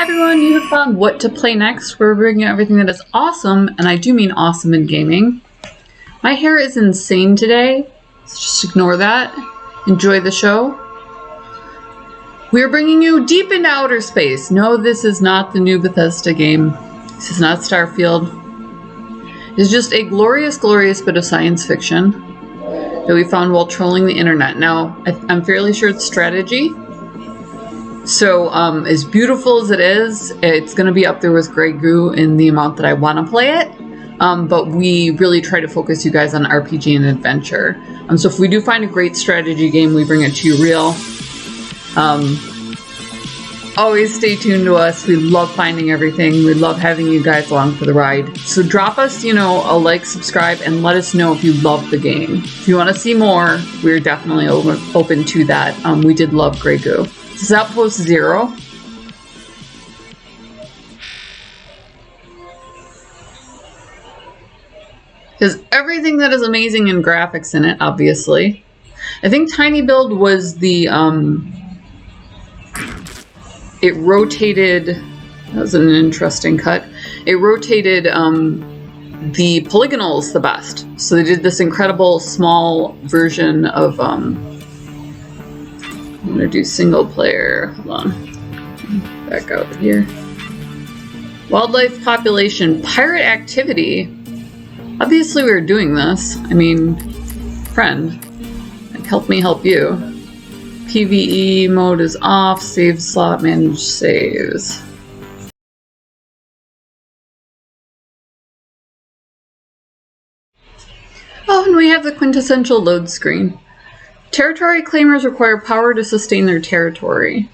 Hi everyone, you have found what to play next. We're bringing everything that is awesome, and I do mean awesome in gaming. My hair is insane today, so just ignore that. Enjoy the show. We are bringing you deep into outer space. No, this is not the new Bethesda game. This is not Starfield. It's just a glorious, glorious bit of science fiction that we found while trolling the internet. Now, I'm fairly sure it's strategy. So, as beautiful as it is, it's going to be up there with Grey Goo in the amount that I want to play it. But we really try to focus you guys on RPG and adventure. So if we do find a great strategy game, we bring it to you real. Always stay tuned to us. We love finding everything. We love having you guys along for the ride. So drop us, a like, subscribe, and let us know if you love the game. If you want to see more, we're definitely open to that. We did love Grey Goo. This is Outpost Zero. There's everything that is amazing in graphics in it, obviously. I think Tiny Build was the, it rotated, that was an interesting cut. It rotated the polygonals the best. So they did this incredible small version of, I'm gonna do single player. Hold on. Back out here. Wildlife population. Pirate activity. Obviously we were doing this. I mean, friend. Like, help me help you. PvE mode is off. Save slot. Manage saves. Oh, and we have the quintessential load screen. Territory claimers require power to sustain their territory.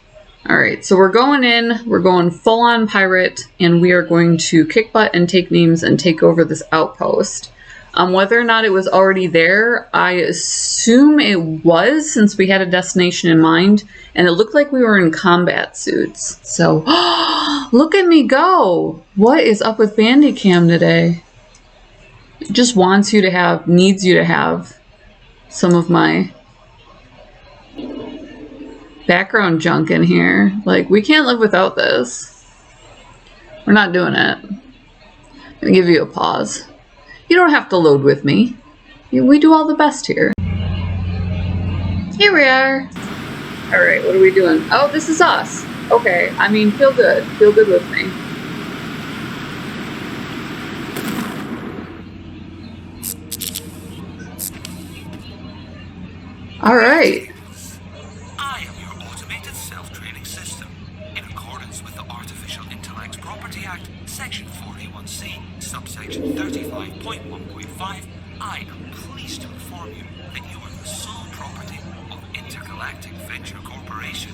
Alright, so we're going in, we're going full-on pirate, and we are going to kick butt and take names and take over this outpost. Whether or not it was already there, I assume it was, since we had a destination in mind, and it looked like we were in combat suits. So, look at me go! What is up with Bandicam today? It just wants you to have, needs you to have some of my background junk in here. Like, we can't live without this. We're not doing it. I'm gonna give you a pause. You don't have to load with me. We do all the best here. Here we are. Alright, what are we doing? Oh, this is us. Okay, I mean, feel good. Feel good with me. Alright. Section 41C, subsection 35.1.5, I am pleased to inform you that you are the sole property of Intergalactic Venture Corporation.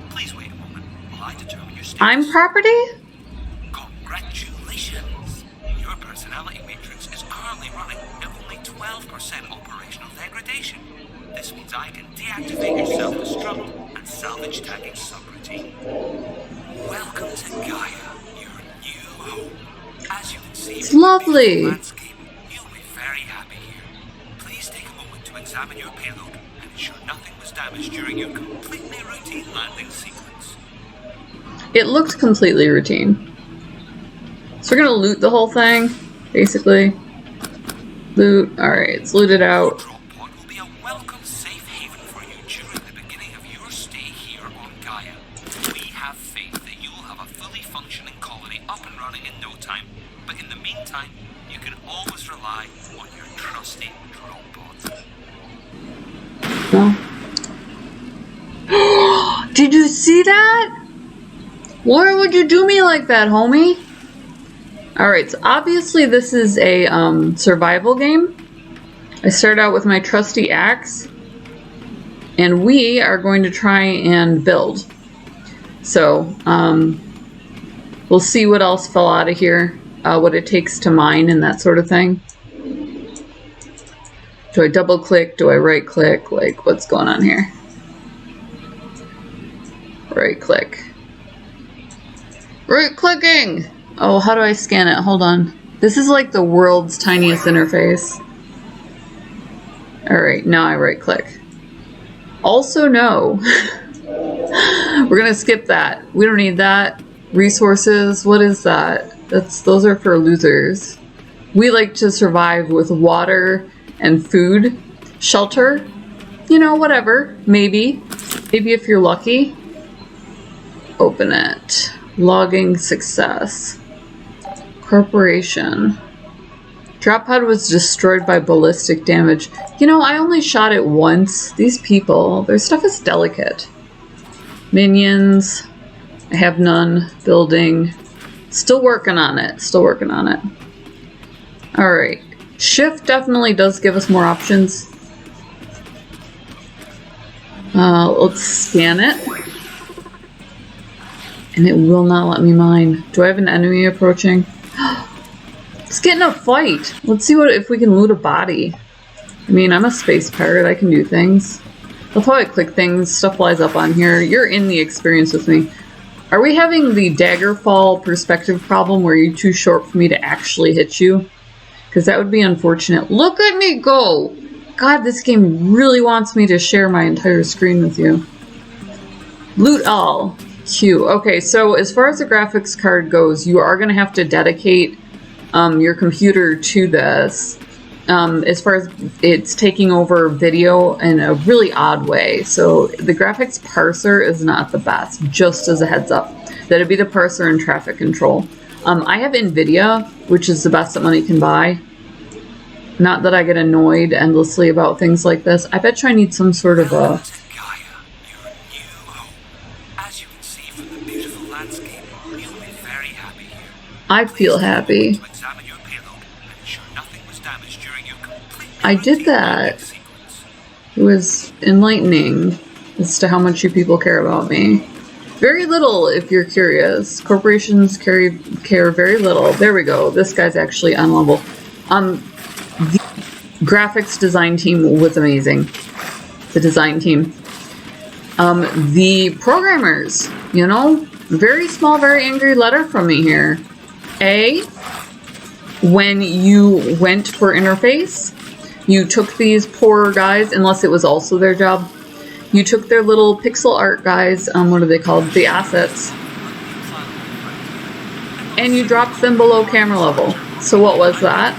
Please wait a moment while I determine your status. I'm property? Congratulations! Your personality matrix is currently running at only 12% operational degradation. This means I can deactivate your self-destruct and salvage tagging subroutine. Welcome to Gaiya. As you can see, it's lovely. Landscape, you'll be very happy here. Please take a moment to examine your payload and ensure nothing was damaged during your completely routine landing sequence. It looked completely routine. So we're gonna loot the whole thing, basically. Loot. Alright, it's looted out. Drop pod will be a welcome safe haven for you during the beginning of your stay here on Gaiya. We have faith that you will have a fully functioning colony up and running in no time. But in the meantime, you can always rely on your trusty drop pod. Oh. Did you see that? Why would you do me like that, homie? Alright, so obviously this is a survival game. I start out with my trusty axe. And we are going to try and build. So, we'll see what else fell out of here. What it takes to mine and that sort of thing. Do I double click? Do I right click? Like, what's going on here? Right click. Right clicking! Oh, how do I scan it? Hold on. This is like the world's tiniest interface. Alright, now I right click. Also no. We're gonna skip that. We don't need that. Resources, what is that? Those are for losers. We like to survive with water and food. Shelter, you know, whatever. Maybe if you're lucky. Open it. Logging success. Corporation. Drop pod was destroyed by ballistic damage. You know, I only shot it once. These people, their stuff is delicate. Minions. I have none. Building. Still working on it. Still working on it. Alright. Shift definitely does give us more options. Let's scan it. And it will not let me mine. Do I have an enemy approaching? Let's get in a fight. Let's see if we can loot a body. I mean, I'm a space pirate. I can do things. That's how I click things. Stuff flies up on here. You're in the experience with me. Are we having the daggerfall perspective problem where you're too short for me to actually hit you? Because that would be unfortunate. Look at me go! God, this game really wants me to share my entire screen with you. Loot all. Q. Okay, so as far as the graphics card goes, you are going to have to dedicate your computer to this. As far as it's taking over video in a really odd way. So the graphics parser is not the best, just as a heads up. That'd be the parser and traffic control. I have NVIDIA, which is the best that money can buy. Not that I get annoyed endlessly about things like this. I bet you I need some sort of a... Gaiya, your new home. As you can see from the beautiful landscape, you'll be very happy here. I feel happy. To examine your payload and ensure nothing was damaged during your complete I did that. sequence. It was enlightening as to how much you people care about me. Very little, if you're curious. Corporations care very little. There we go. This guy's actually on level. The graphics design team was amazing. The design team. The programmers, you know, very small, very angry letter from me here. When you went for interface, you took these poor guys, unless it was also their job, you took their little pixel art guys, what are they called? The assets. And you dropped them below camera level. So what was that?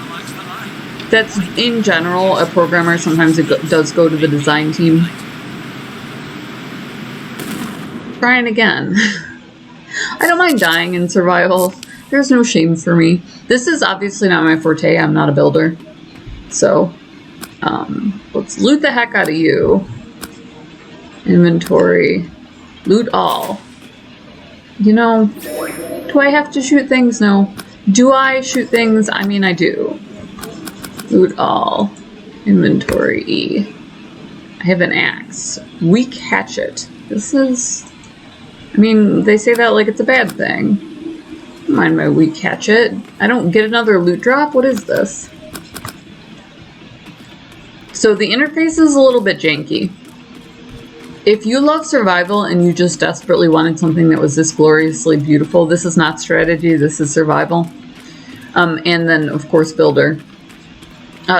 That's, in general, a programmer, sometimes it does go to the design team. Trying again. I don't mind dying in survival. There's no shame for me. This is obviously not my forte. I'm not a builder. So, let's loot the heck out of you. Inventory. Loot all. You know, do I have to shoot things? No. Do I shoot things? I mean, I do. Loot all. Inventory E. I have an axe. Weak hatchet. This is... I mean, they say that like it's a bad thing. Don't mind my weak hatchet. I don't get another loot drop? What is this? So the interface is a little bit janky. If you love survival and you just desperately wanted something that was this gloriously beautiful, this is not strategy, this is survival. And then, of course, builder.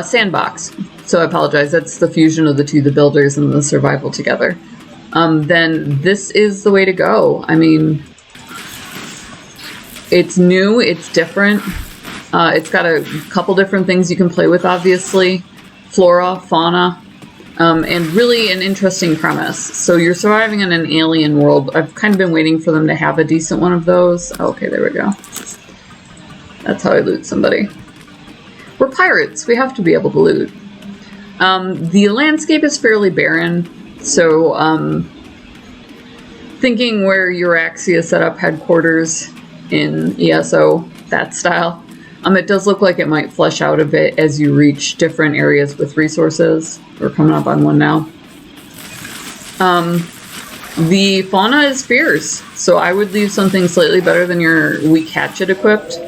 Sandbox. So I apologize, that's the fusion of the two, the builders and the survival together. Then this is the way to go. I mean, it's new, it's different. It's got a couple different things you can play with, obviously. Flora, fauna, and really an interesting premise. So you're surviving in an alien world. I've kind of been waiting for them to have a decent one of those. Okay, there we go. That's how I loot somebody. We're pirates. We have to be able to loot. The landscape is fairly barren. So, thinking where Euraxia set up headquarters in ESO, that style. It does look like it might flesh out a bit as you reach different areas with resources. We're coming up on one now. The fauna is fierce, so I would leave something slightly better than your weak hatchet equipped.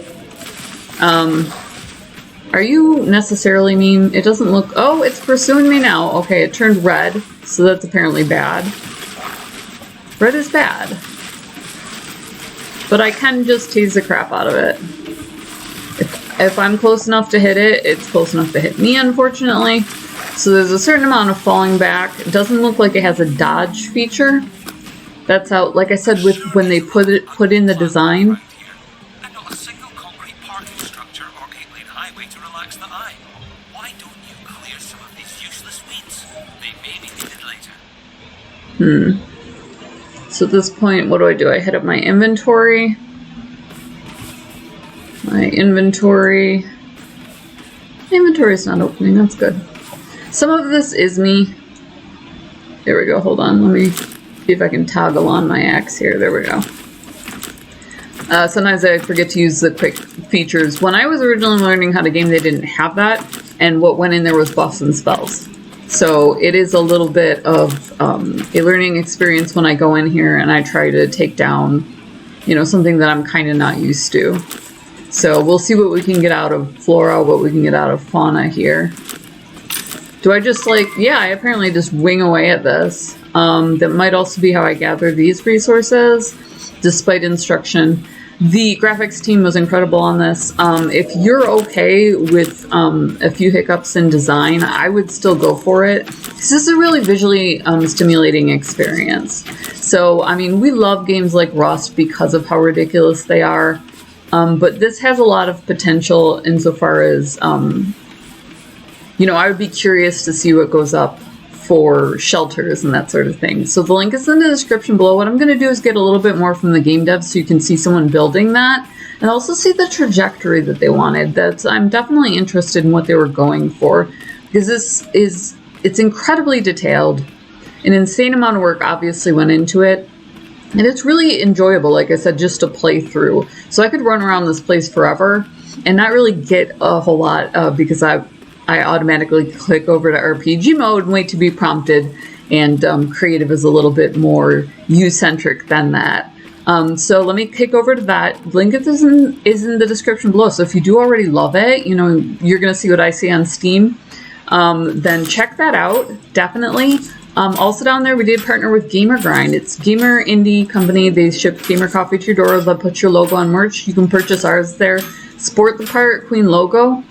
Are you necessarily mean? It doesn't look... Oh, it's pursuing me now. Okay, it turned red, so that's apparently bad. Red is bad. But I can just tease the crap out of it. If I'm close enough to hit it, it's close enough to hit me, unfortunately. So there's a certain amount of falling back. It doesn't look like it has a dodge feature. That's how, like I said, with when they put in the design. And not a single concrete parking structure or 8-lane highway to relax the eye. Why don't you clear some of these useless weeds? They may be needed later. So at this point, what do? I hit up my inventory. My inventory is not opening, that's good. Some of this is me. There we go, hold on, let me see if I can toggle on my axe here, there we go. Sometimes I forget to use the quick features. When I was originally learning how to game, they didn't have that, and what went in there was buffs and spells. So it is a little bit of a learning experience when I go in here and I try to take down, you know, something that I'm kind of not used to. So we'll see what we can get out of flora, what we can get out of fauna here. Do I just like, yeah, I apparently just wing away at this. That might also be how I gather these resources, despite instruction. The graphics team was incredible on this. If you're okay with a few hiccups in design, I would still go for it. This is a really visually stimulating experience. So, I mean, we love games like Rust because of how ridiculous they are. But this has a lot of potential insofar as, you know, I would be curious to see what goes up for shelters and that sort of thing. So the link is in the description below. What I'm going to do is get a little bit more from the game devs so you can see someone building that and also see the trajectory that they wanted. I'm definitely interested in what they were going for because it's incredibly detailed. An insane amount of work obviously went into it. And it's really enjoyable, like I said, just to play through. So I could run around this place forever and not really get a whole lot because I automatically click over to RPG mode and wait to be prompted. And creative is a little bit more you-centric than that. So let me kick over to that. Link is in the description below. So if you do already love it, you know, you're going to see what I see on Steam. Then check that out, definitely. Also down there, we did partner with Gamer Grind. It's a gamer indie company. They ship gamer coffee to your door. They'll put your logo on merch. You can purchase ours there. Sport the Pirate Queen logo.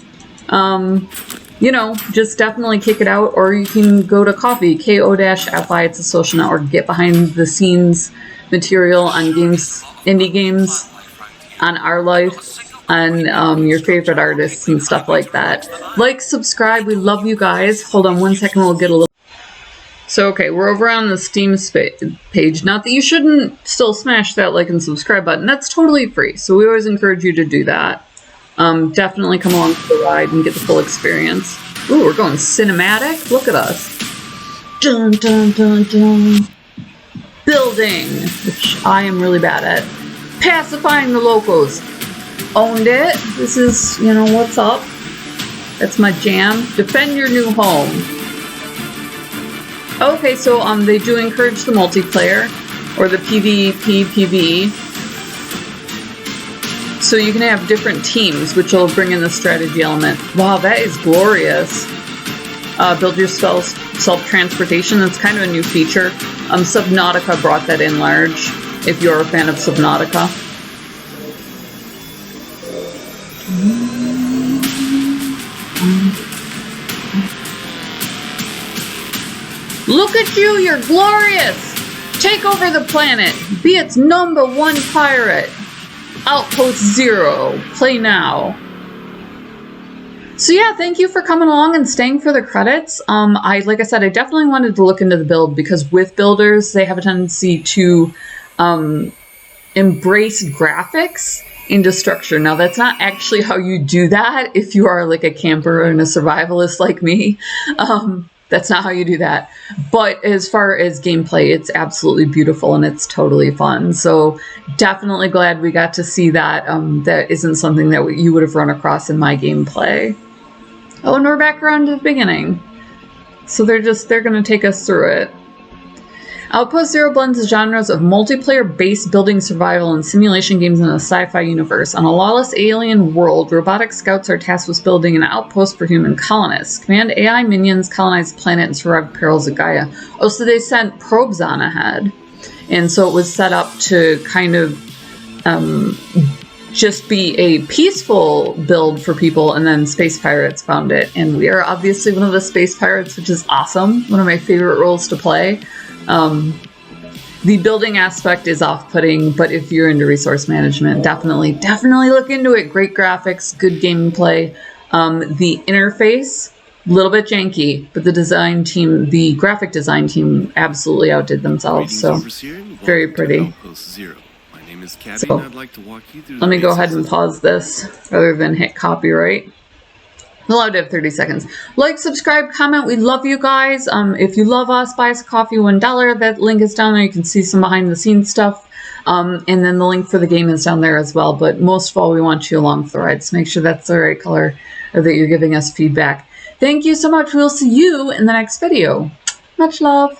You know, just definitely kick it out. Or you can go to Coffee, KO-FI. It's a social network. Get behind the scenes material on games, indie games, on our life, on your favorite artists and stuff like that. Like, subscribe. We love you guys. Hold on one second. We'll get a little. So, okay, we're over on the Steam page. Not that you shouldn't still smash that like and subscribe button. That's totally free. So we always encourage you to do that. Definitely come along for the ride and get the full experience. Ooh, we're going cinematic. Look at us. Dun, dun, dun, dun. Building, which I am really bad at. Pacifying the locals. Owned it. This is, you know, what's up. That's my jam. Defend your new home. Okay, so they do encourage the multiplayer, or the PvE. So you can have different teams, which will bring in the strategy element. Wow, that is glorious. Build your self-transportation. That's kind of a new feature. Subnautica brought that in large, if you're a fan of Subnautica. Look at you, you're glorious! Take over the planet. Be its #1 pirate. Outpost Zero. Play now. So yeah, thank you for coming along and staying for the credits. Like I said, I definitely wanted to look into the build because with builders, they have a tendency to embrace graphics into structure. Now, that's not actually how you do that if you are like a camper and a survivalist like me. That's not how you do that. But as far as gameplay, it's absolutely beautiful and it's totally fun. So definitely glad we got to see that. That isn't something that you would have run across in my gameplay. Oh, and we're back around to the beginning. So they're going to take us through it. Outpost Zero blends the genres of multiplayer-based building survival and simulation games in a sci-fi universe. On a lawless alien world, robotic scouts are tasked with building an outpost for human colonists. Command AI minions, colonize the planet, and survive perils of Gaiya. Oh, so they sent probes on ahead. And so it was set up to kind of just be a peaceful build for people, and then space pirates found it. And we are obviously one of the space pirates, which is awesome. One of my favorite roles to play. The The building aspect is off-putting, but if you're into resource management, definitely look into it. Great graphics, good gameplay. The interface, a little bit janky, but the graphic design team absolutely outdid themselves. So very pretty. Outpost Zero. My name is Cabby, So, and I'd like to walk you through let me go ahead and pause this rather than hit copyright. Allowed to have 30 seconds. Like, subscribe, comment. We love you guys. If you love us, buy us a coffee, $1. That link is down there. You can see some behind the scenes stuff. And then the link for the game is down there as well. But most of all, we want you along for the ride. So make sure that's the right color or that you're giving us feedback. Thank you so much. We'll see you in the next video. Much love.